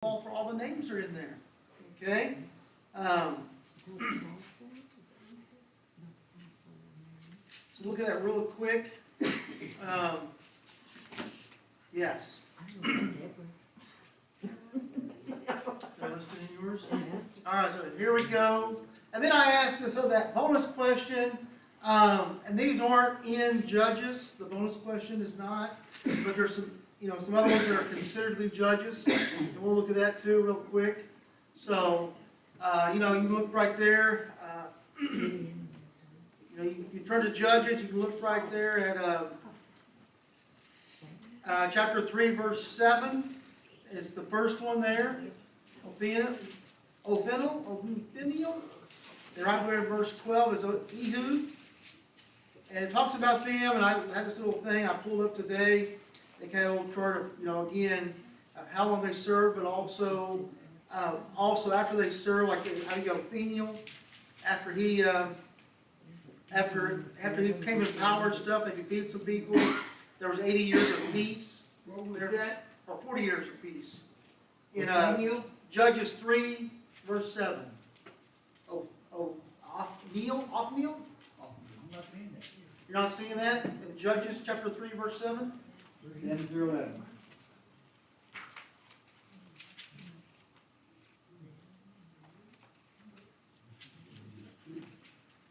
for all the names are in there. Okay? So look at that real quick. Yes. Did I list it in yours? All right, so here we go. And then I asked this that bonus question, and these aren't in Judges. The bonus question is not, but there's some other ones that are considered to be judges, and we'll look at that too real quick. So, you look right there. You turn to Judges. You can look right there at chapter 3, verse 7. It's the first one there. Othniel. And right there in verse 12 is Ehud. And it talks about them, and I have this little thing I pulled up today. They kind of a little chart of, again, how long they served, but also after they served, like I think Othniel, after he came to power and stuff, they defeated some people. There was 80 years of peace. What was that? Or 40 years of peace. In Othniel? Judges 3, verse 7. Othniel? I'm not seeing that. You're not seeing that? In Judges chapter 3, verse 7? 10 through 11.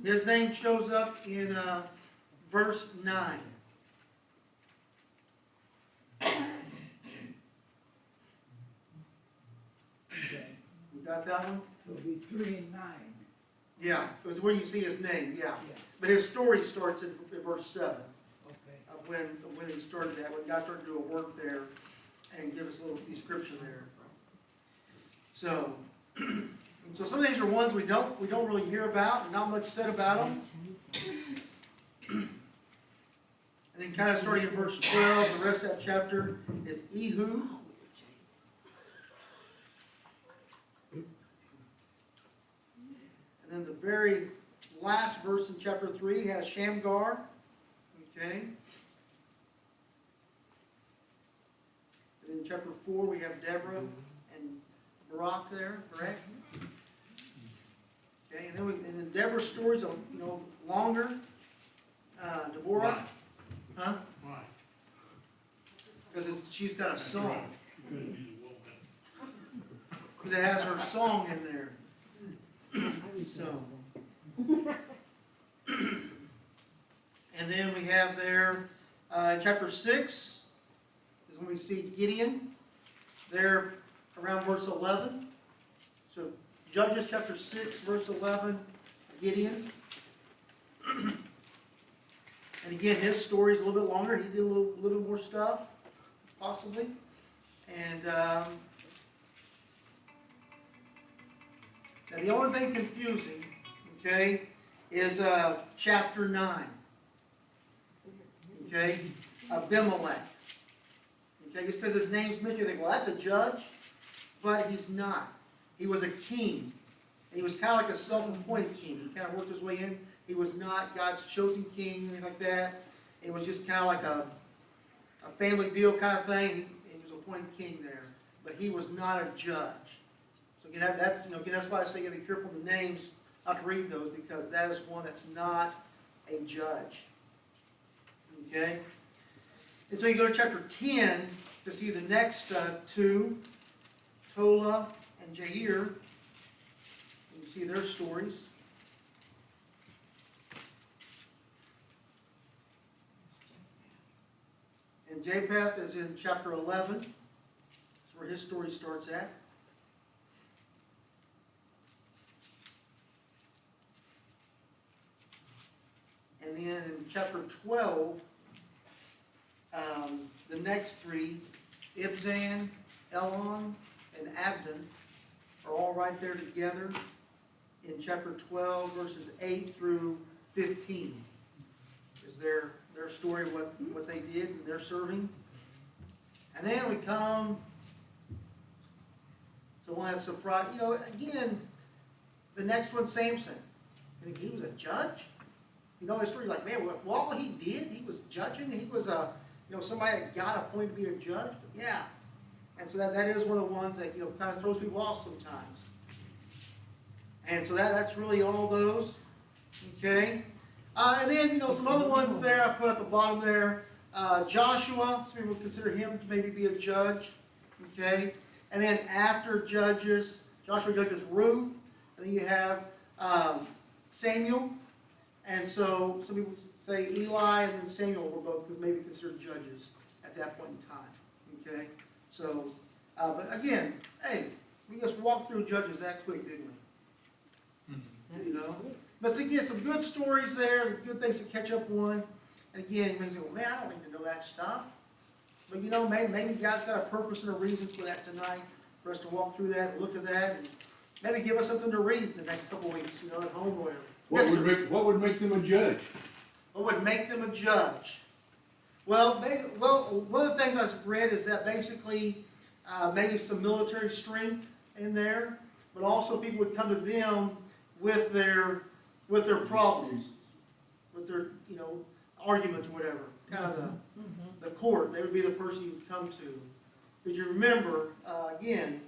His name shows up in verse 9. Okay. You got that one? So it'll be 3 and 9. Yeah, it was where you see his name, yeah. Yeah. But his story starts in verse 7 Okay. of when he started that, when God started doing work there and give us a little description there. So, some of these are ones we don't really hear about, and not much said about them. And then kind of starting in verse 12, the rest of that chapter is Ehud. And then the very last verse in chapter 3 has Shamgar. Okay. And then in chapter 4 we have Deborah and Barak there, correct? Okay, and then Deborah's story's longer. Deborah. Huh? Why? Because she's got a song. Because it has her song in there. So. And then we have there, chapter 6 is when we see Gideon. There around verse 11. So Judges chapter 6, verse 11, Gideon. And again, his story is a little bit longer. He did a little bit more stuff, possibly. And now the only thing confusing, okay, is chapter 9. Okay, Abimelech. Okay, just because his name's mentioned, you think, well, that's a judge. But he's not. He was a king. And he was kind of like a self-appointed king. He kind of worked his way in. He was not God's chosen king, anything like that. It was just kind of like a family deal kind of thing. He was appointed king there. But he was not a judge. So again, that's why I say you got to be careful of the names, not to read those, because that is one that's not a judge. Okay? And so you go to chapter 10 to see the next two, Tola and Jair. You can see their stories. And Japheth is in chapter 11. That's where his story starts at. And then in chapter 12, the next three, Ibzan, Elon, and Abdon, are all right there together in chapter 12, verses 8 through 15. Is their story of what they did and their serving. And then we come to one that's surprised. Again, the next one, Samson. I think he was a judge. His story, like, man, what he did, he was judging. He was somebody that God appointed to be a judge. But yeah. And so that is one of the ones that, kind of throws people off sometimes. And so that's really all those, okay? And then, some other ones there, I put at the bottom there. Joshua, some people consider him to maybe be a judge, okay? And then after Judges, Joshua judges Ruth, and then you have Samuel. And so some people say Eli and then Samuel were both maybe considered judges at that point in time, okay? So, but again, hey, we just walked through Judges that quick, didn't we? But again, some good stories there, good things to catch up on. And again, you may say, well, man, I don't need to know that stuff. But maybe God's got a purpose and a reason for that tonight, for us to walk through that and look at that, and maybe give us something to read the next couple weeks, at home or whatever. What would make them a judge? What would make them a judge? Well, one of the things I've read is that basically maybe some military strength in there, but also people would come to them with their problems, with their arguments or whatever. Kind of the court. They would be the person you would come to. Because you remember again,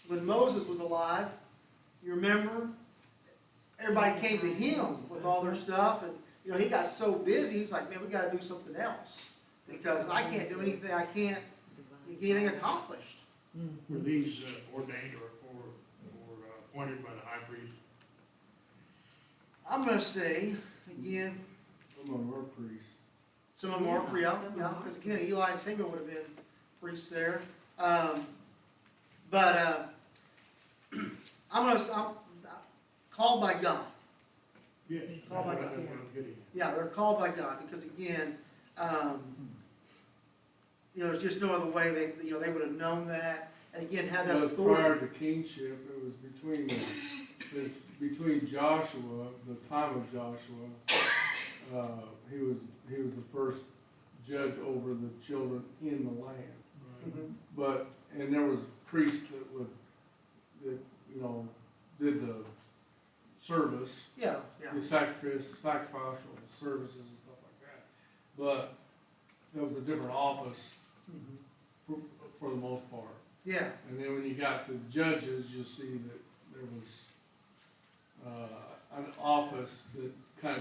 when Moses was alive, you remember everybody came to him with all their stuff, and he got so busy. He's like, man, we got to do something else because I can't do anything. I can't get anything accomplished. Were these ordained or appointed by the high priest? I'm going to say again, Some of them are priests. some of them are because again, Eli and Samuel would have been priests there. But I'm called by God. Yes. Oh, my That's God. what I was getting at. Yeah, they're called by God because again, there's just no other way they would have known that, and again had that It was prior authority. to kingship, it was between Joshua, the time of Joshua, he was the first judge over the children in the land. Mhm. And there was priests that did the service, Yeah, the sacrificial services and stuff like that. But there was a different office Mhm. for the most part. Yeah, And then when you got to judges, you see that there was an office that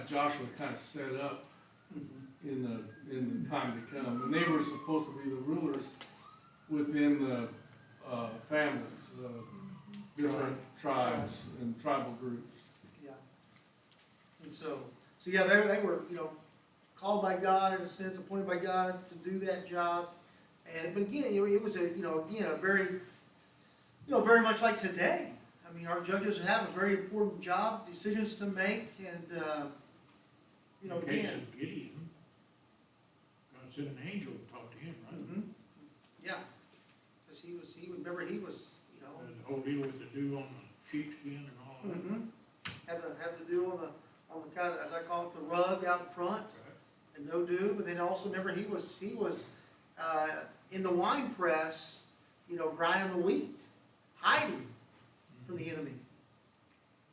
Joshua kind of set up Mhm. in the time to come. And they were supposed to be the rulers within the families, the different tribes and tribal groups. yeah. And so yeah, they were called by God in a sense, appointed by God to do that job. But again, it was a very very much like today. I mean, our judges have a very important job, decisions to make, and In the case again. of Gideon, God sent an angel to talk to him, right? Mhm. Yeah, because he was And the whole deal with the dew on the sheepskin and all that. mhm. Have to do on the kind of, as I call it, the rug out in front, Right. and no dew. But then also remember he was in the wine press, grinding the wheat, hiding from the enemy.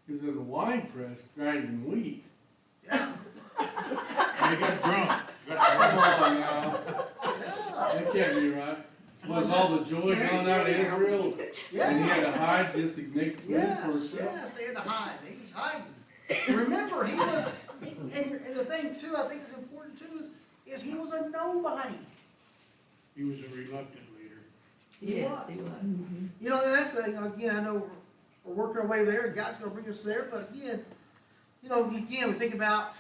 He was in the wine press grinding wheat. Yeah, And he got drunk. Come on now, yeah, that can't be right. Was all the joy gone out of Israel? And he yeah. had to hide just to make food for Yes, himself? yes, they had to hide. He was hiding. Remember, and the thing too, I think is important too, is he was a nobody. He was a reluctant leader. He Yes, was. he was. And that's the thing, again, I know we're working our way there, God's gonna bring us there, but again, we think about,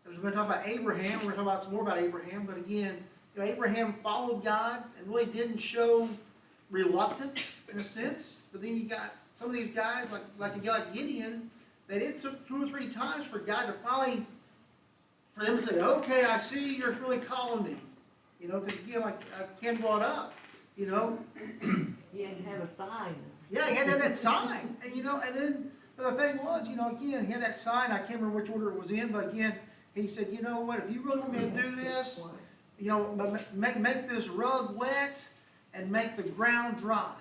as we're gonna talk about Abraham, we're gonna talk about some more about Abraham, but again, Abraham followed God and really didn't show reluctance in a sense, but then you got some of these guys, like a guy like Gideon, that it took 2 or 3 times for God to finally, for them to say, okay, I see you're really calling me. Because again, like Ken brought up, He had to have a sign. yeah, he had to have that sign, and then, but the thing was, again, he had that sign, I can't remember which order it was in, but again, he said, you know what, if you really want me to do this, make this rug wet and make the ground dry.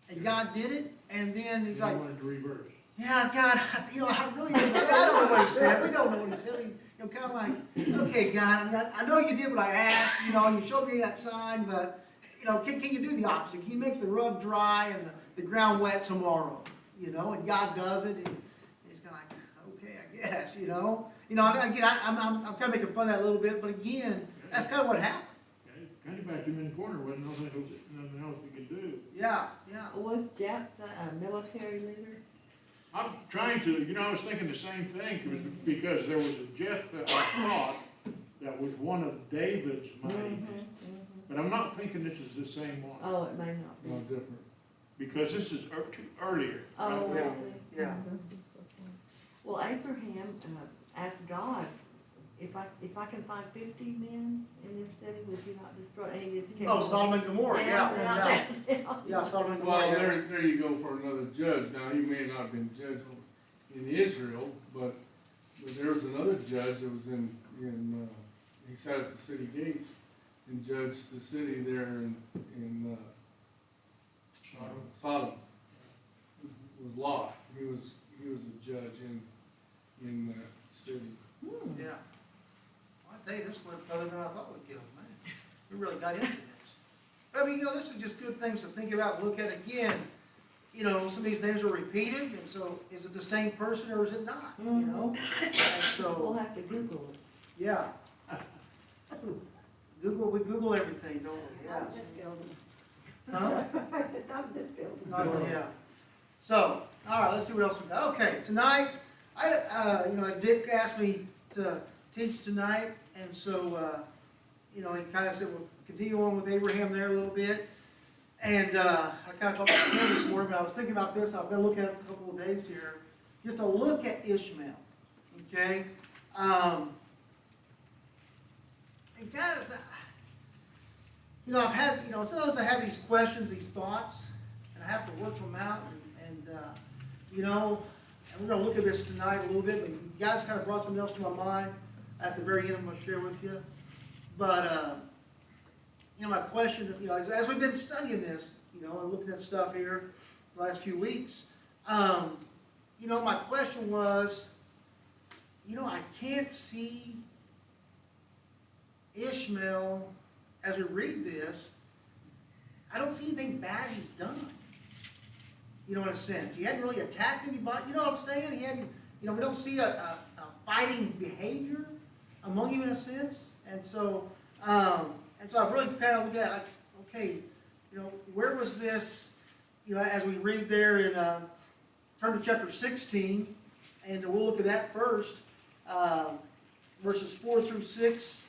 And God did it, and then he's He like, wanted to reverse. yeah, God, I really, I don't know what he said, we don't know what he said, I'm kind of like, okay, God, I know you did what I asked, you know, you showed me that sign, but, you know, can you do the opposite? Can you make the rug dry and the ground wet tomorrow? You know, and God does it, and he's kind of like, okay, I guess, you know? You know, and again, I'm kind of making fun of that a little bit, but again, that's kind of what happened. Kind of backed him in the corner, wasn't nothing else we could do. Yeah, yeah. Was Jeff a military leader? I'm trying to, you know, I was thinking the same thing, because there was a Jeff that I thought that was one of David's maids. But I'm not thinking this is the same one, Oh, it may not be. No different. because this is earlier. Oh, Yeah, I see. yeah. Well, Abraham asked God, if I can find 50 men in this city, would you not destroy any of the Oh, Sodom and Gomorrah, yeah. Yeah, Sodom and Well, Gomorrah, yeah. there you go for another judge. Now, he may not have been judge in Israel, but there was another judge that was he sat at the city gates and judged the city there in Sodom. It was Lot. He was a judge in that city. Yeah. Well, I tell you, this went further than I thought we'd go, man. We really got into this. But I mean, you know, this is just good things to think about and look at again. You know, some of these names are repeated, and so is it the same person or is it not? You know? And We'll so, have to Google it. yeah. We Google everything, don't we? Yeah. Huh? Not this building. Not, yeah. So, all right, let's see what else we got. Okay, tonight, Dick asked me to teach tonight, and so, he kind of said, we'll continue on with Abraham there a little bit. And, I kind of talked to him this morning, but I was thinking about this, I've been looking at it for a couple of days here, just to look at Ishmael, okay? And kind of, I've had, sometimes I have these questions, these thoughts, and I have to work them out, and we're gonna look at this tonight a little bit, but you guys kind of brought something else to my mind at the very end I'm gonna share with you. But, my question, as we've been studying this, and looking at stuff here the last few weeks, my question was, I can't see Ishmael, as we read this, I don't see anything bad he's done. In a sense. He hadn't really attacked anybody, you know what I'm saying? He hadn't, we don't see a fighting behavior among him in a sense. And so I've really kind of looked at, like, okay, where was this, as we read there in, turn to chapter 16, and we'll look at that first, verses 4 through 6.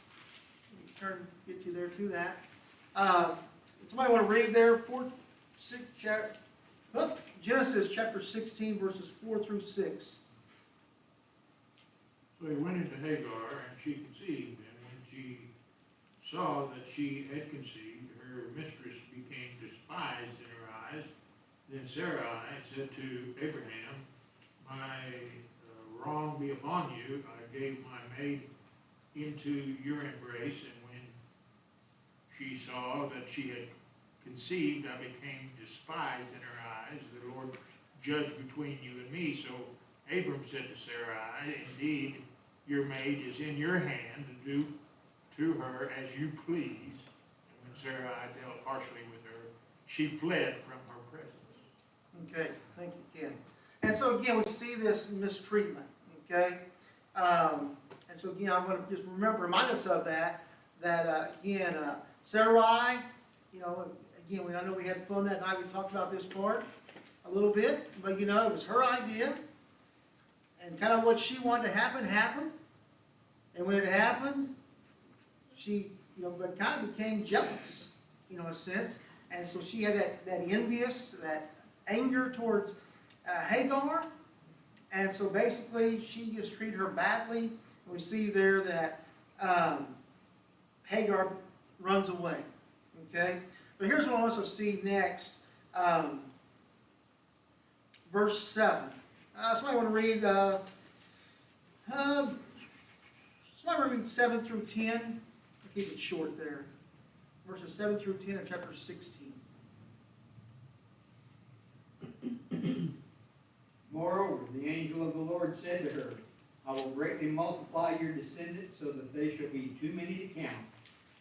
Get you there to that. Somebody want to read there, Genesis chapter 16, verses 4 through 6. So he went into Hagar, and she conceived, and when she saw that she had conceived, her mistress became despised in her eyes. Then Sarai said to Abraham, my wrong be upon you, I gave my maid into your embrace, and when she saw that she had conceived, I became despised in her eyes. The Lord judged between you and me. So Abram said to Sarai, indeed, your maid is in your hand to do to her as you please. And when Sarai dealt harshly with her, she fled from her presence. Okay, thank you, Ken. And so again, we see this mistreatment, okay? And so again, I'm going to just remind us of that again, Sarai, again, I know we had fun that night, we talked about this part a little bit, but it was her idea, and kind of what she wanted to happen, happened, and when it happened, she, but kind of became jealous, in a sense, and so she had that envious, that anger towards Hagar, and so basically, she just treated her badly. We see there that Hagar runs away, okay? But here's what I want us to see next, verse 7. Somebody want to read, somebody want to read 7 through 10? I'll keep it short there. Verses 7 through 10 of chapter 16. Moreover, the angel of the Lord said to her, I will greatly multiply your descendants so that they shall be too many to count.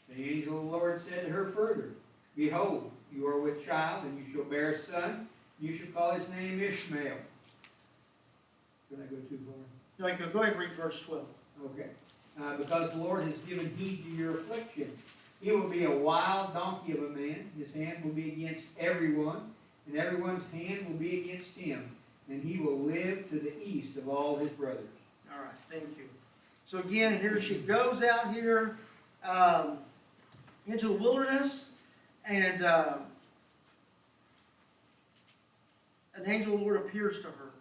The angel of the Lord said to her further, Behold, you are with child, and you shall bear a son. You shall call his name Ishmael. Did I go too far? No, you can go ahead and read verse 12. Okay. Because the Lord has given heed to your affliction. He will be a wild donkey of a man. His hand will be against everyone, and everyone's hand will be against him. And he will live to the east of all his brothers. All right, thank you. So again, here she goes out here into the wilderness, and an angel of the Lord appears to her.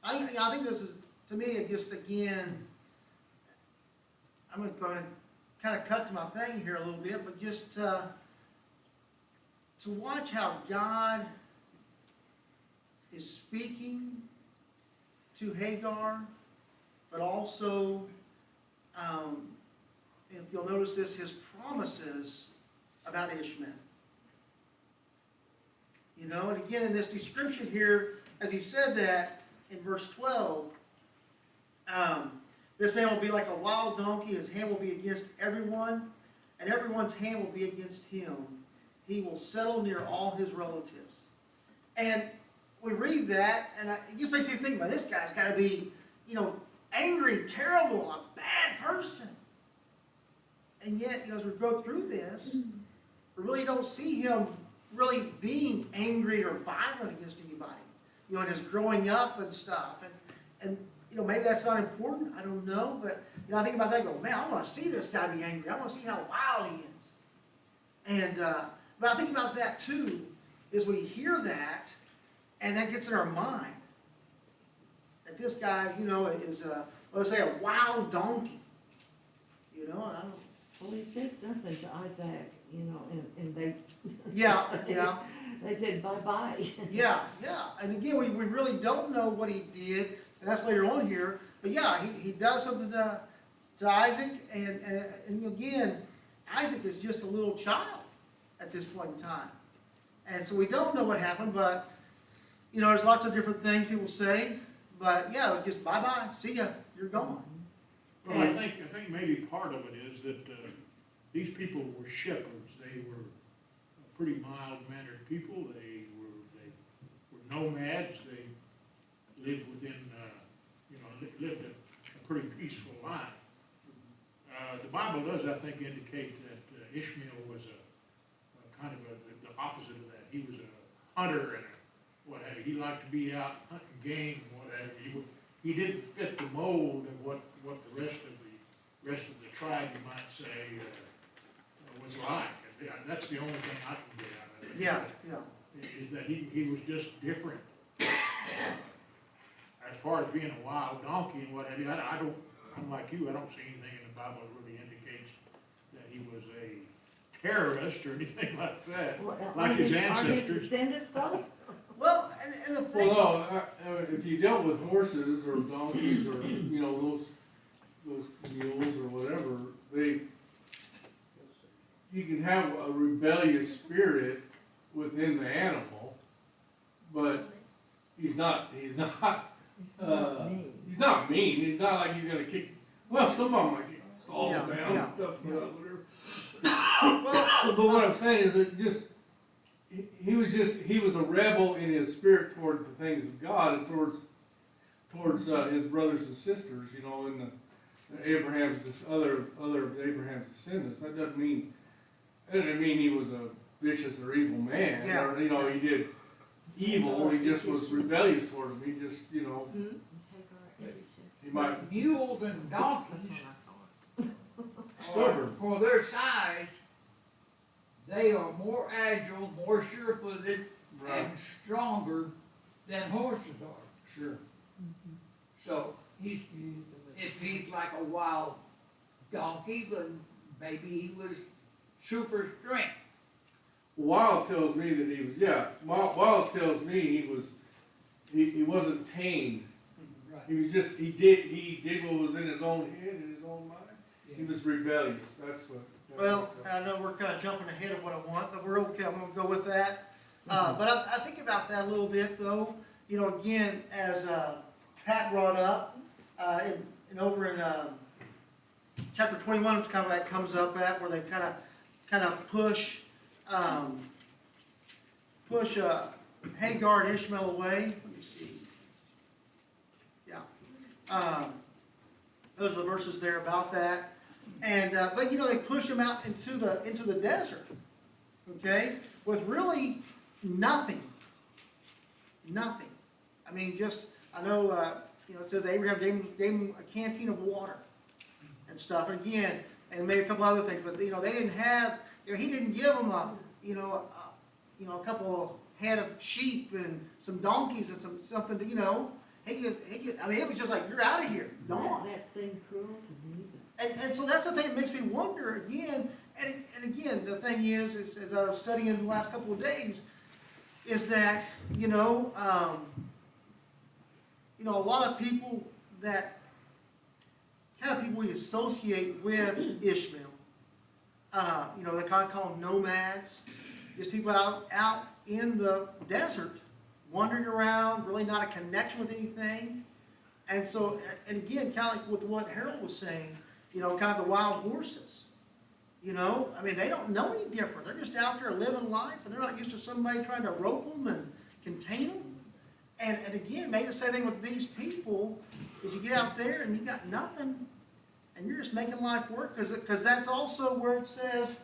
I think this is, to me, just again, I'm going to kind of cut to my thing here a little bit, but just to watch how God is speaking to Hagar, but also, if you'll notice this, his promises about Ishmael. You know, and again in this description here, as he said that in verse 12, this man will be like a wild donkey, his hand will be against everyone, and everyone's hand will be against him. He will settle near all his relatives. And we read that, and it just makes me think, well, this guy's got to be, you know, angry, terrible, a bad person. And yet, you know, as we go through this, we really don't see him really being angry or violent against anybody, you know, in his growing up and stuff. And you know, maybe that's not important, I don't know, but, you know, I think about that and go, man, I want to see this guy be angry. I want to see how wild he is. And, but I think about that too, is we hear that, and that gets in our mind. That this guy, you know, is, let's say, a wild donkey. You know, and I don't. Well, he said something to Isaac, you know, and they. Yeah, yeah. They said bye-bye. Yeah, yeah. And again, we really don't know what he did, and that's later on here. But yeah, he does something to Isaac, and again, Isaac is just a little child at this point in time. And so we don't know what happened, but, you know, there's lots of different things people say. But yeah, it was just bye-bye, see ya, you're gone. Well, I think maybe part of it is that these people were shepherds. They were pretty mild-mannered people. They were nomads. They lived within, lived a pretty peaceful life. The Bible does, I think, indicate that Ishmael was a kind of the opposite of that. He was a hunter and what have you. He liked to be out hunting game and what have you. He didn't fit the mold of what the rest of the tribe, you might say, was like. And that's the only thing I can get out of it. Yeah, yeah. Is that he was just different. As far as being a wild donkey and what have you, I'm like you, I don't see anything in the Bible that really indicates that he was a terrorist or anything like that, Well, like his Are ancestors. his descendants though? Well, and the thing. Well, no, if you dealt with horses or donkeys or, you know, those mules or whatever, you can have a rebellious spirit within the animal, but he's not mean. He's not mean. He's not like he's gonna kick. Well, some of them might kick stalls Yeah, down yeah, and stuff, yeah. whatever. Well, But what I'm saying is that he was a rebel in his spirit toward the things of God and towards his brothers and sisters, you know, and the other of Abraham's descendants. That doesn't mean he was a vicious or evil man, Yeah. or, you know, he did evil. He just was rebellious toward him. He just, you know, he might Mules and donkeys, stubborn. for their size, they are more agile, more sure-footed, Right. and stronger than horses are. Sure. So if he's like a wild donkey, then maybe he was super strength. Wild tells me that he was, Wild tells me he wasn't tamed. Right. He did what was in his own head, in his own mind. He was rebellious, that's what. well, I know we're kind of jumping ahead of what I want, but we're okay, I'm gonna go with that. But I think about that a little bit though, you know, again, as Pat brought up, and over in, chapter 21, it's kind of that comes up at, where they kind of push Hagar and Ishmael away. Let me see. Yeah. Those are the verses there about that. And, but you know, they push them out into the desert, okay, with really nothing. Nothing. I mean, just, I know, you know, it says Abraham gave him a canteen of water and stuff. And again, and maybe a couple other things, but, you know, they didn't have, you know, he didn't give them a couple of head of sheep and some donkeys and something to, you know, I mean, it was just like, you're out of here, gone. That seemed cruel to me, And so that's the thing that makes me wonder again, and again, the thing is as I was studying in the last couple of days, is that, a lot of people that, kind of people we associate with Ishmael, they kind of call them nomads, just people out in the desert, wandering around, really not a connection with anything. And so, and again, kind of like with what Harold was saying, kind of the wild horses. I mean, they don't know any different. They're just out there living life, and they're not used to somebody trying to rope them and contain them. And again, maybe the same thing with these people is you get out there and you got nothing, and you're just making life work, because that's also where it says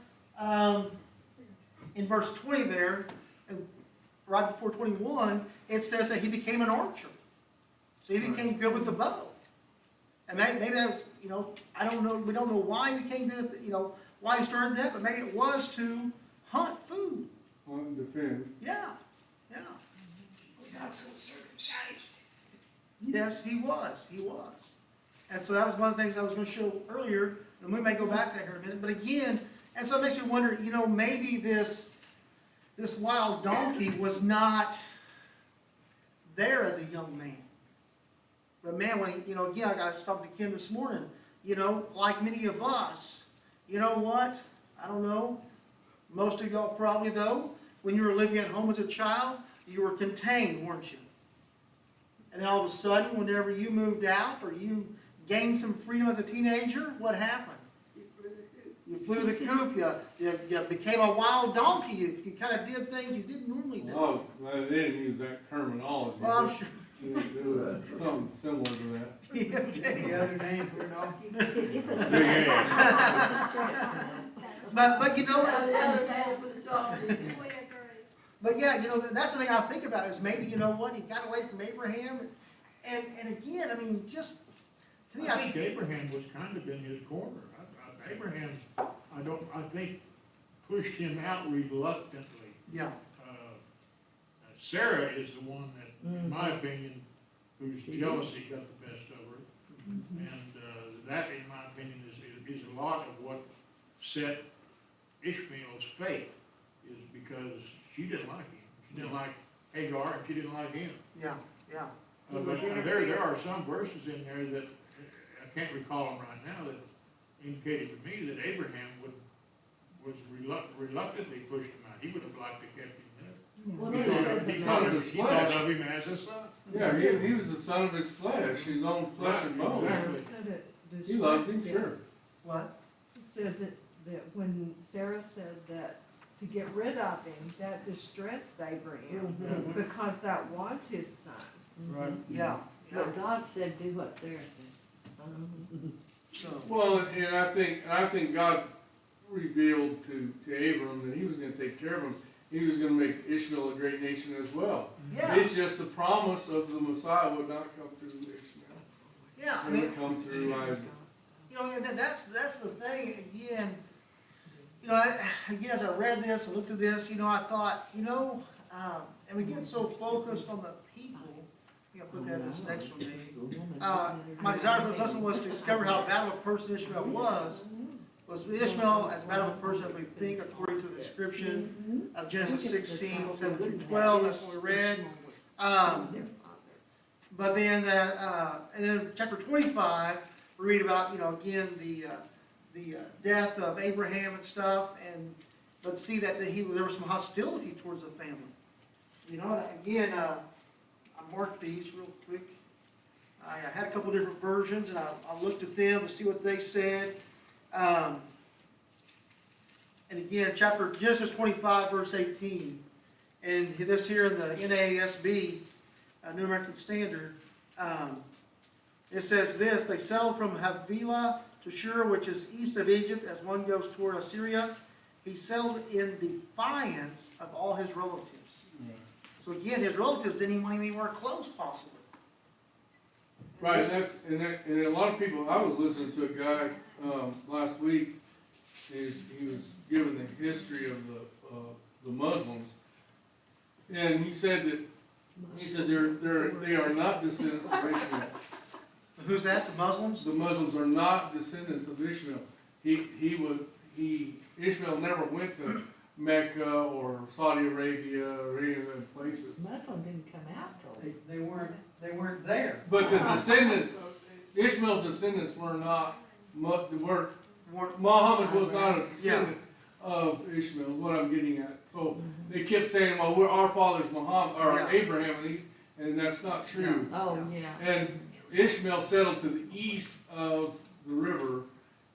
in verse 20 there, and right before 21, it says that he became an archer. So he became good with the bow. And maybe that's, I don't know, we don't know why he became good at, why he started that, but maybe it was to hunt food. Hunt and defend. Yeah. Was also circumcised. Yes, he was. And so that was one of the things I was going to show earlier, and we may go back to that here in a minute. But again, and so it makes me wonder, maybe this wild donkey was not there as a young man. But man, when again, I was talking to Kim this morning, like many of us, you know what? I don't know. Most of y'all probably, though, when you were living at home as a child, you were contained, weren't you? And then all of a sudden, whenever you moved out or you gained some freedom as a teenager, what happened? You flew the coop. You became a wild donkey. You kind of did things you didn't normally do. Well, they didn't use that terminology. Well, I'm but sure. It was something similar to that. Okay. The other name for a donkey? If it's Big But you know But yeah, that's the thing I think about is maybe, he got away from Abraham. And again, I mean, just, to me, I think Abraham was kind of in his corner. Abraham, I think, pushed him out reluctantly. yeah, Sarah is the one that, in my opinion, whose jealousy got the best of her. And that, in my opinion, is a lot of what set Ishmael's fate, is because she didn't like him. She didn't like Hagar, and she didn't like him. yeah. But there are some verses in there that, I can't recall them right now, that indicated to me that Abraham was reluctantly pushed him out. He would have liked to kept him there. Well, He thought of him as a son. Yeah, he was the son of his flesh, his own flesh and bone. Exactly. He loved him, sure. What? It says that when Sarah said that to get rid of him, that distressed Abraham, because that was his son. Right. Yeah. But God said, do what Sarah said. So, Well, and I think God revealed to Abram that he was gonna take care of him. He was gonna make Ishmael a great nation as well. yeah, It's just the promise of the Messiah would not come through Ishmael. yeah, I It mean, would come through Isaac. and that's the thing, again, again, as I read this, I looked at this, I thought, and we get so focused on the people, I'll put that in this next one, maybe. My desire for this lesson was to discover how bad of a person Ishmael was Ishmael as bad of a person as we think according to the description of Genesis 16, 7 through 12, that's what we read. But then and then chapter 25, we read about, again, the death of Abraham and stuff, but see that there was some hostility towards the family. Again, I marked these real quick. I had a couple different versions, and I looked at them to see what they said. And again, Genesis 25, verse 18, and this here in the NASB, New American Standard, it says this: they settled from Havilah to Shur, which is east of Egypt, as one goes toward Assyria. He settled in defiance of all his relatives. So again, his relatives didn't even want him anywhere close, possibly. Right, and a lot of people, I was listening to a guy, last week, he was giving the history of the Muslims. And he said they are not descendants of Ishmael. Who's that? The Muslims? The Muslims are not descendants of Ishmael. Ishmael never went to Mecca or Saudi Arabia or any of those places. Muslim didn't come out till. They weren't there. But the descendants, Ishmael's descendants were not, Muhammad was not a descendant of Ishmael, is what I'm getting at. So they kept saying, well, our father's Muhammad, or Yeah. Abraham, and that's not true. Oh, yeah. And Ishmael settled to the east of the river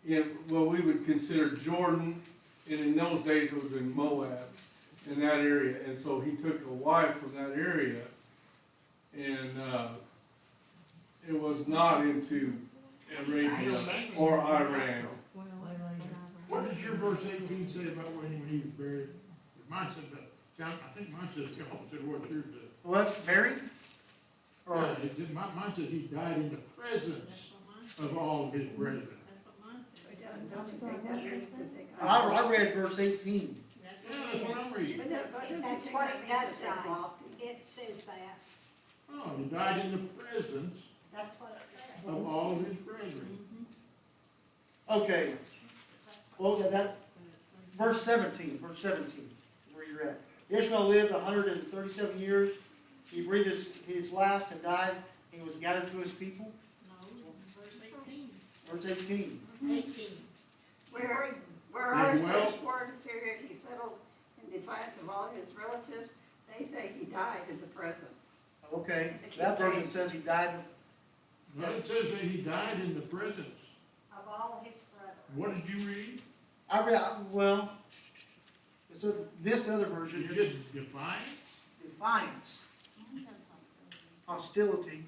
in what we would consider Jordan, and in those days it would have been Moab, in that area. And so he took a wife from that area, and it was not into Arabia or Iran. Well, What does your verse 18 say about when he was buried? Mine said that, I think mine says, said what yours said. What, married? Or, Yeah, mine says he died in the presence of all of his brethren. I read verse 18. Yeah, that's what I'm reading. That's what it does say. It says that. Oh, he died in the presence That's what it says. of all of his brethren. Okay, well, verse 17, where you're at. Ishmael lived 137 years. He breathed his last and died. He was gathered to his people. No, verse 18. Verse 18. 18. Where They ours dwelt- says word in Syria, he settled in defiance of all his relatives, they say he died in the presence. Okay, that version says he died. No, it says that he died in the presence. Of all his brothers. What did you read? Well, so this other version, You just defiant? defiance, hostility.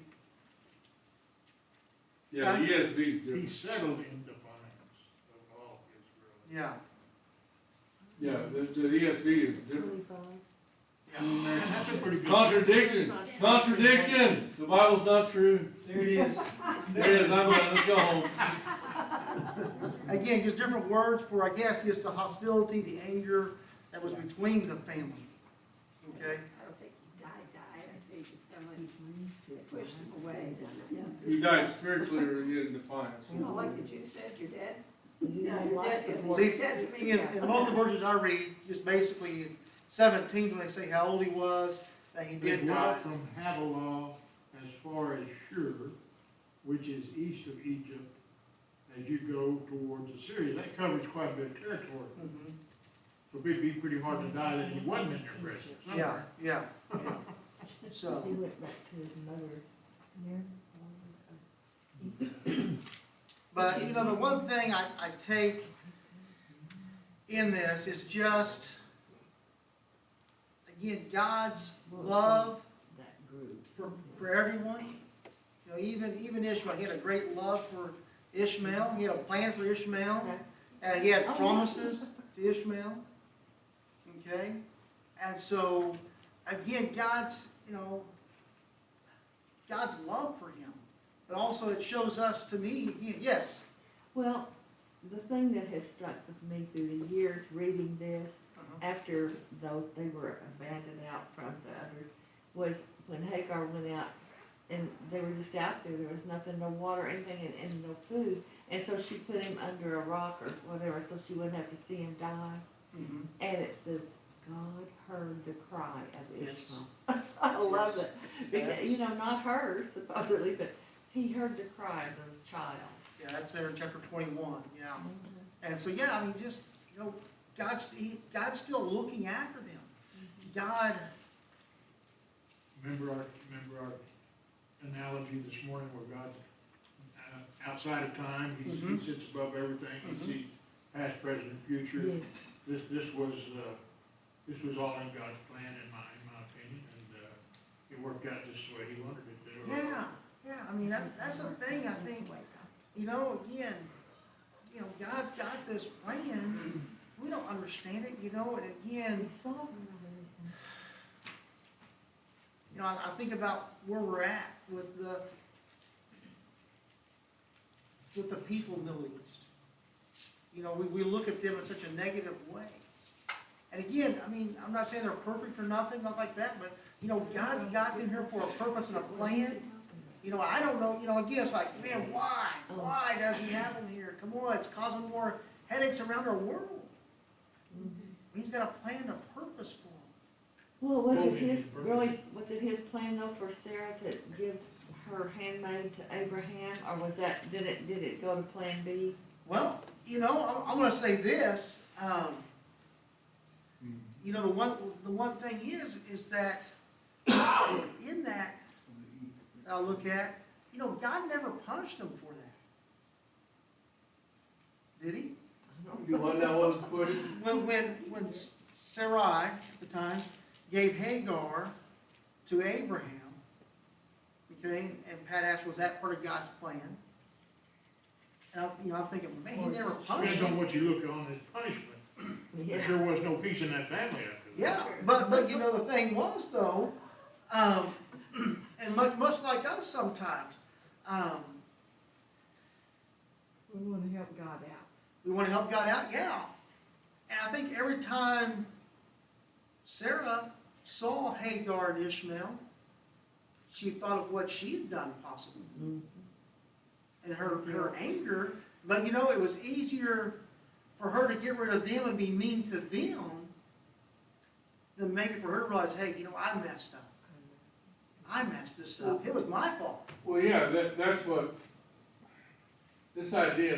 Yeah, the ESV's He different. settled in defiance of all his brethren. Yeah, Yeah, the ESV is different. 25. yeah. Man, that's a pretty good. Contradiction! The Bible's not true. There it is. There it is, I'm done, let's go home. Again, just different words for, I guess, just the hostility, the anger that was between the family. Okay? I don't think he died, I think someone pushed him away. He died spiritually or in defiance. You know, like the Jew said, you're dead. You Yeah, know, you're lots dead. of You're work. See, dead to me. in both the versions I read, just basically in 17, when they say how old he was, that he They did die. dwelt from Havilah as far as Shur, which is east of Egypt, as you go towards Assyria. That covers quite a bit of territory. Mhm. So it'd be pretty hard to die that he wasn't in their presence Yeah, somewhere. yeah, yeah. So, He went back to his mother. but, you know, the one thing I take in this is just, again, God's love That group. for everyone. You know, even Ishmael, he had a great love for Ishmael. He had a plan for Ishmael. He had promises to Ishmael. Okay? And so, again, God's love for him. But also it shows us, to me, yes. Well, the thing that has struck with me through the years reading this, after though they were abandoned out from the others, was when Hagar went out and they were just out there was nothing, no water, anything, and no food. And so she put him under a rock or whatever, so she wouldn't have to see him die. Mhm. And it says, God heard the cry of Yes. Ishmael. I love it. Because, Yes. you know, not hers supposedly, but he heard the cry of the child. Yeah, that's there in chapter 21, yeah. And so, yeah, I mean, just, you know, God's still looking after them. God, Remember our analogy this morning where God's outside of time, he sits above everything, he sees past, present, and future. Yeah. This was all in God's plan in my opinion, and, it worked out just the way he wanted it to. Yeah, I mean, that's the thing, I think, again, God's got this plan, we don't understand it, and again, I think about where we're at with the people in the Middle East. We look at them in such a negative way. And again, I mean, I'm not saying they're perfect or nothing, not like that, but, God's got them here for a purpose and a plan. I don't know, again, it's like, man, why? Why does he have them here? Come on, it's causing more headaches around our world. He's got a plan and a purpose for them. Well, was it his plan though for Sarah to give her handmaid to Abraham, or did it go to plan B? Well, I'm gonna say this, the one thing is that, in that, I'll look at, God never punished them for that. Did he? You wanna know what was pushed? When Sarai, at the time, gave Hagar to Abraham, okay, and Pat asked, was that part of God's plan? And I'm thinking, man, he never punished Depends on him. what you look on as punishment. There sure was no peace in that family after that. Yeah, but the thing was though, and much like us sometimes, We wanna help God out. we want to help God out, yeah. And I think every time Sarah saw Hagar and Ishmael, she thought of what she had done possibly. And her anger, but it was easier for her to get rid of them and be mean to them than maybe for her to realize, hey, I messed up. I messed this up. It was my fault. Well, yeah, that's what, this idea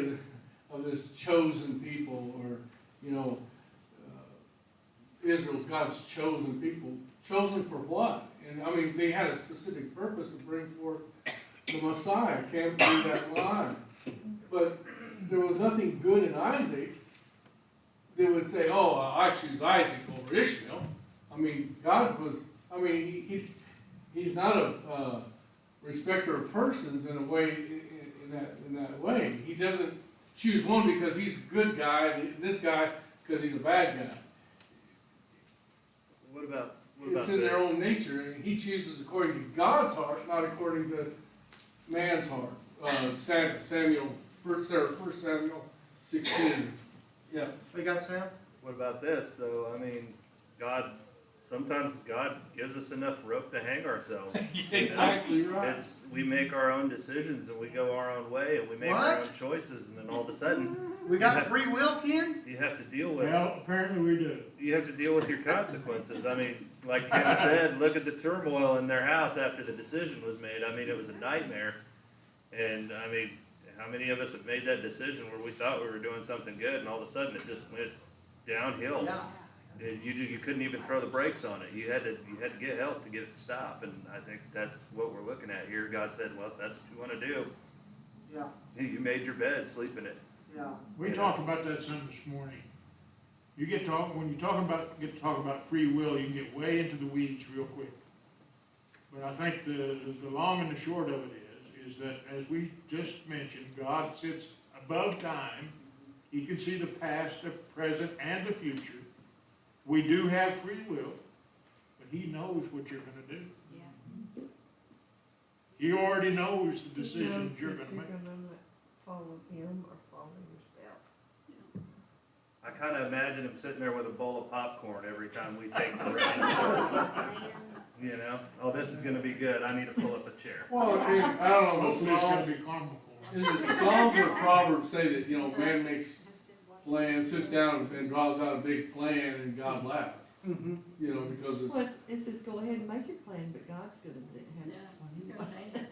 of this chosen people, or, Israel's God's chosen people, chosen for what? And I mean, they had a specific purpose to bring forth the Messiah, came through that line. But there was nothing good in Isaac that would say, oh, I choose Isaac over Ishmael. I mean, God was, he's not a respecter of persons in a way, in that way. He doesn't choose one because he's a good guy, and this guy because he's a bad guy. What about It's in their own nature, and he chooses according to God's heart, not according to man's heart. Samuel, 1 Samuel 16. Yeah. What you got, Sam? What about this, though? I mean, sometimes God gives us enough rope to hang ourselves. Exactly right. We make our own decisions, and we go our own way, and we make our own What? choices, and then all of a sudden, We got free will, Ken? you have to deal with Well, apparently we do. you have to deal with your consequences. I mean, like Ken said, look at the turmoil in their house after the decision was made. I mean, it was a nightmare. And I mean, how many of us have made that decision where we thought we were doing something good, and all of a sudden it just went downhill? Yeah. And you couldn't even throw the brakes on it. You had to get help to get it to stop. And I think that's what we're looking at here. God said, well, if that's what you want to do. Yeah, You made your bed, sleep in it. yeah. We talked about that some this morning. When you get to talk about free will, you can get way into the weeds real quick. But I think the long and the short of it is that, as we just mentioned, God sits above time. He can see the past, the present, and the future. We do have free will, but he knows what you're gonna do. Yeah. He already knows the decisions you're gonna make. If you're gonna follow him or follow yourself. I kind of imagine him sitting there with a bowl of popcorn every time we take the reins. You know, oh, this is going to be good. I need to pull up a chair. Well, I don't know, Hopefully it's gonna Psalms, be caramel corn. is it Psalms or Proverbs say that, man makes plans, sits down and draws out a big plan and God laughs? Mm-hmm. Because it's, Well, it says go ahead and make your plan, but God's gonna have Yeah, he's gonna make it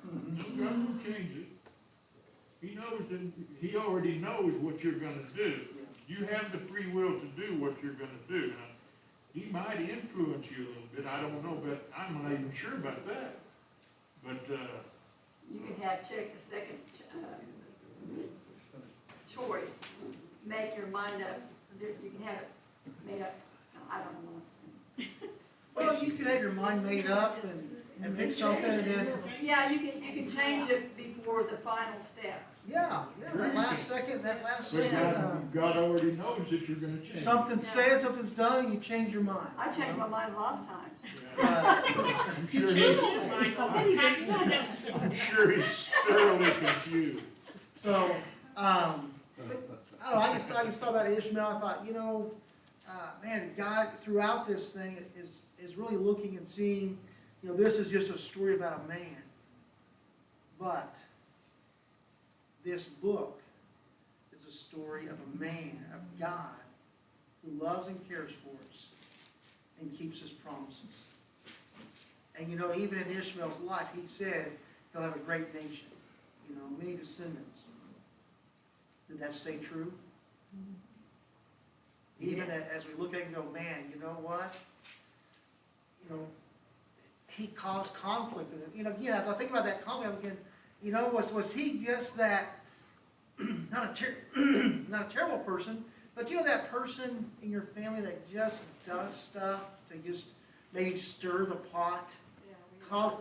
for you. God will change it. He knows that, he already knows what you're gonna do. You have the free will to do what you're gonna do. Now, he might influence you a little bit, I don't know, but I'm not even sure about that. But, You can have, check the second, choice, make your mind up, you can have it made up, I don't know. Well, you could have your mind made up and pick something and then, Yeah, you can change it before the final step. yeah, that last second, but second, God already knows that you're gonna change. something's said, something's done, and you change your mind. I changed my mind a lot of times. I'm sure he's, I'm sure he's thoroughly confused. So, but, I don't know, I just thought about Ishmael, I thought, you know, man, God throughout this thing is really looking and seeing, you know, this is just a story about a man. But this book is a story of a man, of God, who loves and cares for us and keeps his promises. And you know, even in Ishmael's life, he said he'll have a great nation, you know, many descendants. Did that stay true? Even as we look at it and go, man, you know what? You know, he caused conflict. And, you know, again, as I think about that conflict, again, you know, was he just that, not a terrible person, but you know that person in your family that just does stuff to just maybe stir the pot? Cause,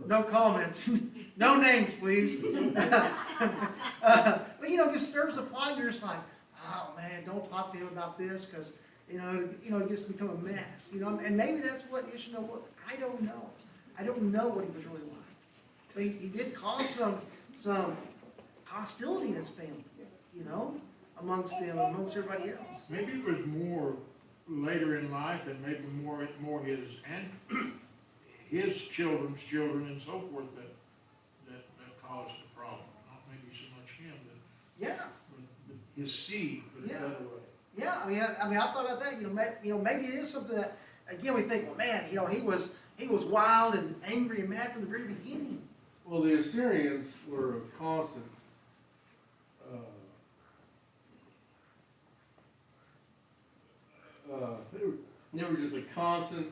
no comments. No names, please. But you know, just stirs the pot, and you're just like, oh man, don't talk to him about this, because you know, it just become a mess. You know, and maybe that's what Ishmael was. I don't know. I don't know what he was really like. But he did cause some hostility in his family. You know, amongst them, amongst everybody else. Maybe it was more later in life, and maybe more his and his children's children and so forth that caused the problem. Not maybe so much him, Yeah. but his seed, put it Yeah. that way. Yeah, I mean, I thought about that. You know, maybe it is something that, again, we think, well, man, you know, he was wild and angry and mad from the very beginning. Well, the Assyrians were a constant, they were just a constant,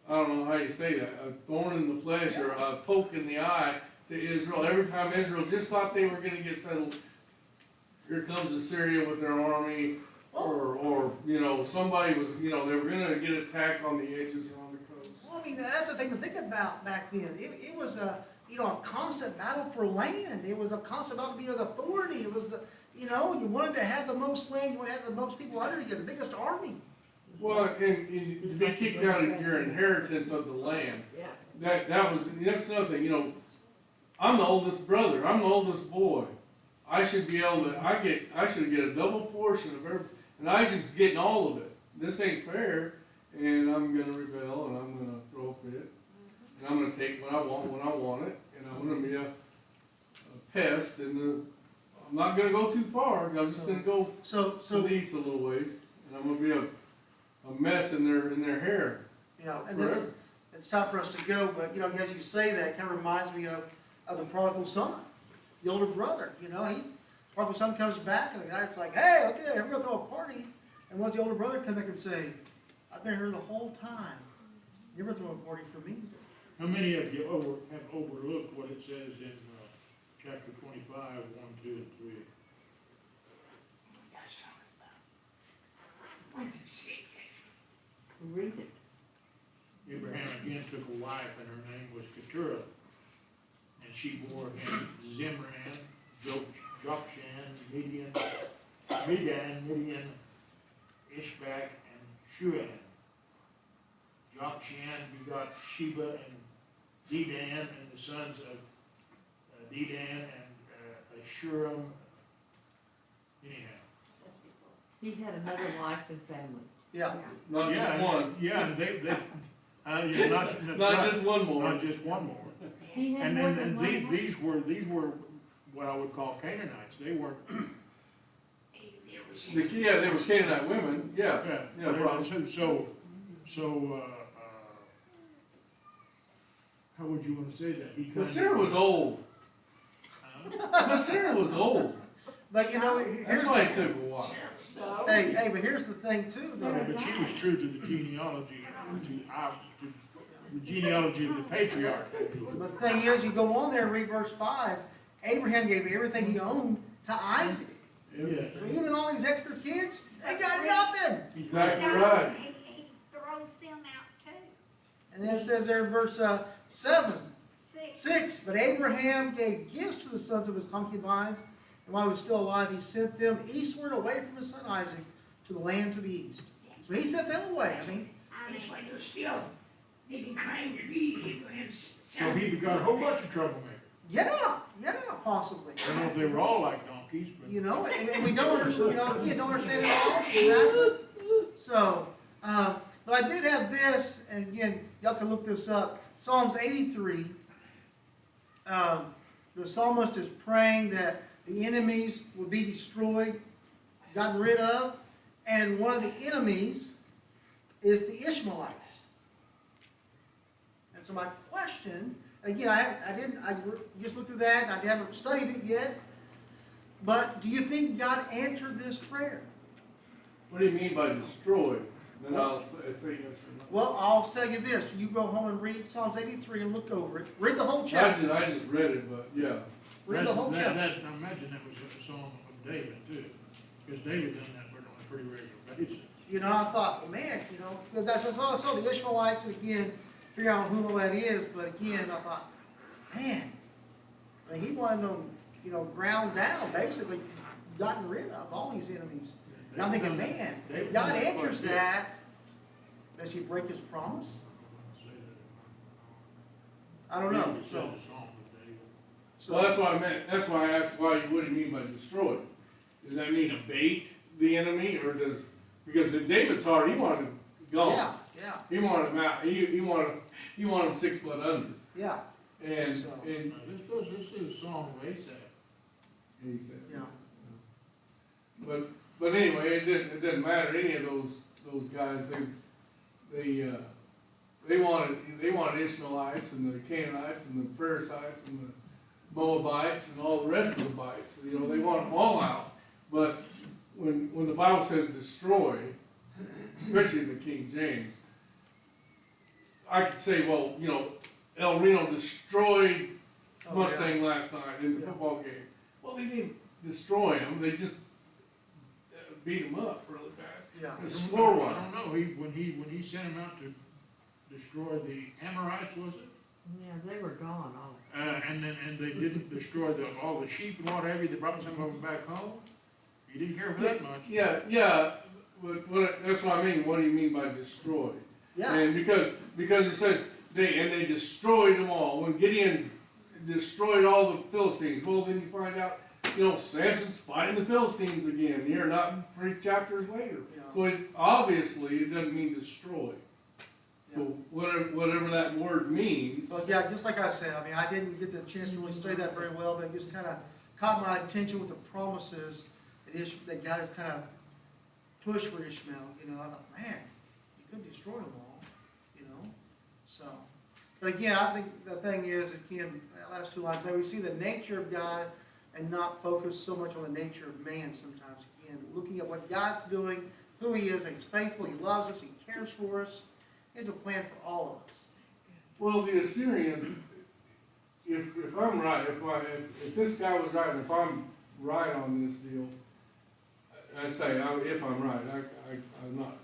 I don't know how you say that, a thorn in the flesh or a poke in the eye to Israel. Every time Israel just thought they were gonna get settled, here comes Assyria with their army, or, you know, somebody was, you know, they were gonna get attacked on the edges or on the coast. Well, I mean, that's the thing to think about back then. It was a, you know, a constant battle for land. It was a constant battle to be the authority. It was, you know, you wanted to have the most land, you wanted to have the most people under you, the biggest army. Well, and to be kicked out of your inheritance of the land, Yeah. that's another thing, you know, I'm the oldest brother, I'm the oldest boy. I should be able to, I should get a double portion of every, and Isaac's getting all of it. This ain't fair, and I'm gonna rebel, and I'm gonna throw a fit, and I'm gonna take what I want when I want it, and I'm gonna be a pest, and I'm not gonna go too far, I'm just gonna go So, to the east a little ways, and I'm gonna be a mess in their hair. you know, and then it's time for us to go, but, you know, as you say that, it kind of reminds me of the prodigal son, the older brother, you know, prodigal son comes back, and the guy's like, hey, okay, we're gonna throw a party, and what's the older brother come back and say, I've been here the whole time, you never throw a party for me. How many of you have overlooked what it says in chapter 25, 1, 2, and 3? Read it. Abraham again took a wife, and her name was Keturah. And she bore him Zimran, Jokshan, Midian, Ishbak, and Shuan. Jokshan begot Sheba and Dedan, and the sons of Dedan and Ashuram. Anyhow. He had another life and family. Yeah, Not just one, Yeah, and they, yeah, not just one more. Not just one more. He had And more then, than and one these were what I would call Canaanites. They weren't, There was Canaanite women, yeah. yeah, probably. so, how would you want to say that? He But kind Sarah was old. But Sarah was old. but you know, That's here's, why it took a while. hey, but here's the thing too, though. But she was true to the genealogy to the genealogy of the patriarch. But the thing is, you go on there and read verse 5, Abraham gave everything he owned to Isaac. Yes. So even all these extra kids, they got nothing. Exactly right. He throws them out too. And then it says there in verse 7, 6. 6, but Abraham gave gifts to the sons of his concubines, and while he was still alive, he sent them eastward away from his son Isaac to the land to the east. So he sent them away. I mean, That's why they're still making claim to be Abraham's So he got a whole bunch of troublemakers. yeah, possibly. I don't know if they were all like donkeys, but. You know, and we don't understand, don't understand it all, exactly. So, but I did have this, and again, y'all can look this up, Psalms 83. The psalmist is praying that the enemies will be destroyed, gotten rid of, and one of the enemies is the Ishmaelites. And so my question, again, I just looked at that, and I haven't studied it yet, but do you think God answered this prayer? What do you mean by destroyed? Then I'll say yes or no. Well, I'll tell you this, you go home and read Psalms 83 and look over it, read the whole chapter, I just read it, but yeah. read the whole chapter. I imagine that was a song of David too, because David done that on a pretty regular basis. You know, I thought, well, man, because I saw the Ishmaelites, and again, figure out who all that is, but again, I thought, man, I mean, he wanted them, ground down, basically, gotten rid of all these enemies. And I'm thinking, man, if God answers that, does he break his promise? I don't know, David said so. a song of David. So that's what I meant, that's why I asked what do you mean by destroyed? Does that mean abate the enemy, or because in David's heart, he wanted him gone. Yeah, He wanted him out, he wanted him 6 foot under. yeah, And, So- and This is a song of Asaph. he said, yeah. but anyway, it didn't matter, any of those guys, they wanted Ishmaelites and the Canaanites and the Perizzites and the Moabites and all the rest of the bites, they want them all out. But when the Bible says destroy, especially in the King James, I could say, well, El Reno destroyed Oh, yeah. Mustang last night in the Yeah. football game. Well, they didn't destroy him, they just beat him up really bad. Yeah. And I score don't one. know, when he sent him out to destroy the Amorites, was it? Yeah, they were gone all. And they didn't destroy all the sheep and what have you, they brought some of them back home? He didn't care for that much. Yeah, but that's what I mean, what do you mean by destroy? Yeah, And because it says, they destroyed them all, when Gideon destroyed all the Philistines, well, then you find out, Samson's fighting the Philistines again, here, not 3 chapters later. Yeah. So obviously, it doesn't mean destroy. So whatever that word means, but yeah, just like I said, I mean, I didn't get the chance to really study that very well, but it just kind of caught my attention with the promises that God has kind of pushed for Ishmael, I thought, man, you could destroy them all, so. But again, I think the thing is, again, that last 2 lines, may we see the nature of God and not focus so much on the nature of man sometimes. Again, looking at what God's doing, who he is, he's faithful, he loves us, he cares for us. He has a plan for all of us. well, the Assyrians, if I'm right, if this guy was right, and if I'm right on this deal, I say, if I'm right, I'm not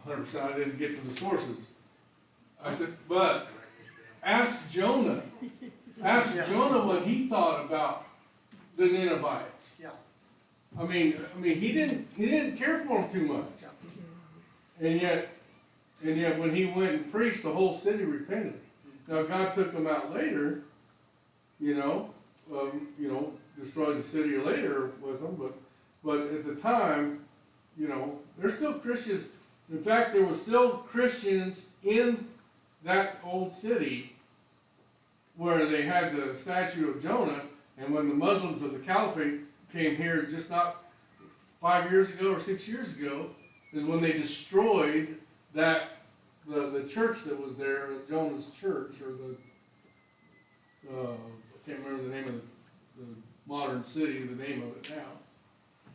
100%, I didn't get to the sources. I said, but ask Jonah. Ask Yeah. Jonah what he thought about the Ninevites. Yeah. I mean, he didn't care for them too much. And yet when he went and preached, the whole city repented. Now God took them out later, destroyed the city later with them, but at the time, there's still Christians. In fact, there were still Christians in that old city where they had the statue of Jonah, and when the Muslims of the Caliphate came here just not 5 years ago or 6 years ago, is when they destroyed the church that was there, Jonah's church, or I can't remember the name of the modern city, the name of it now.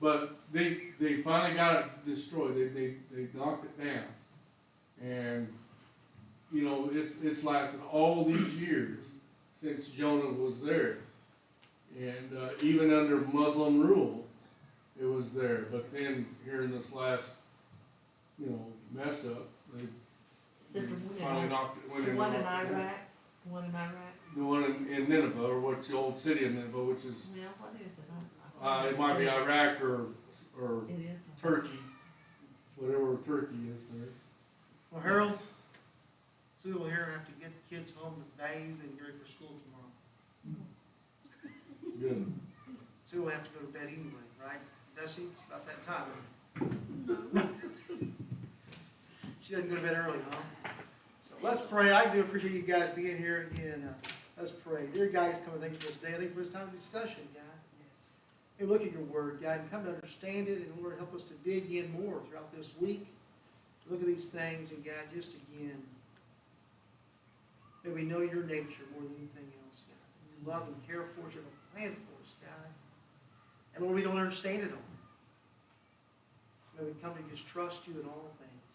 But they finally got it destroyed, they knocked it down. And you know, it's lasted all these years since Jonah was there. And, even under Muslim rule, it was there, but then here in this last, you know, mess up, they Except for finally knocked it, went the in. one in knocked it down. Iraq, the one in Iraq. The one in Nineveh, or what's the old city of Nineveh, which is, Well, what is it? I- it might be Iraq or It is. Turkey, whatever Turkey is there. Well, Harold, Sue will here have to get the kids home to bathe and get ready for school tomorrow. Good. Sue will have to go to bed anyway, right? Bessie, it's about that time. She doesn't go to bed early, huh? So let's pray. I do appreciate you guys being here again. Let's pray. Dear God, come and thank you for this day. I think for this time of discussion, God. And look at your word, God, and come to understand it, and Lord, help us to dig in more throughout this week. Look at these things, and God, just again, may we know your nature more than anything else, God. You love and care for us, you have a plan for us, God. And Lord, we don't understand it all. May we come to just trust you in all things.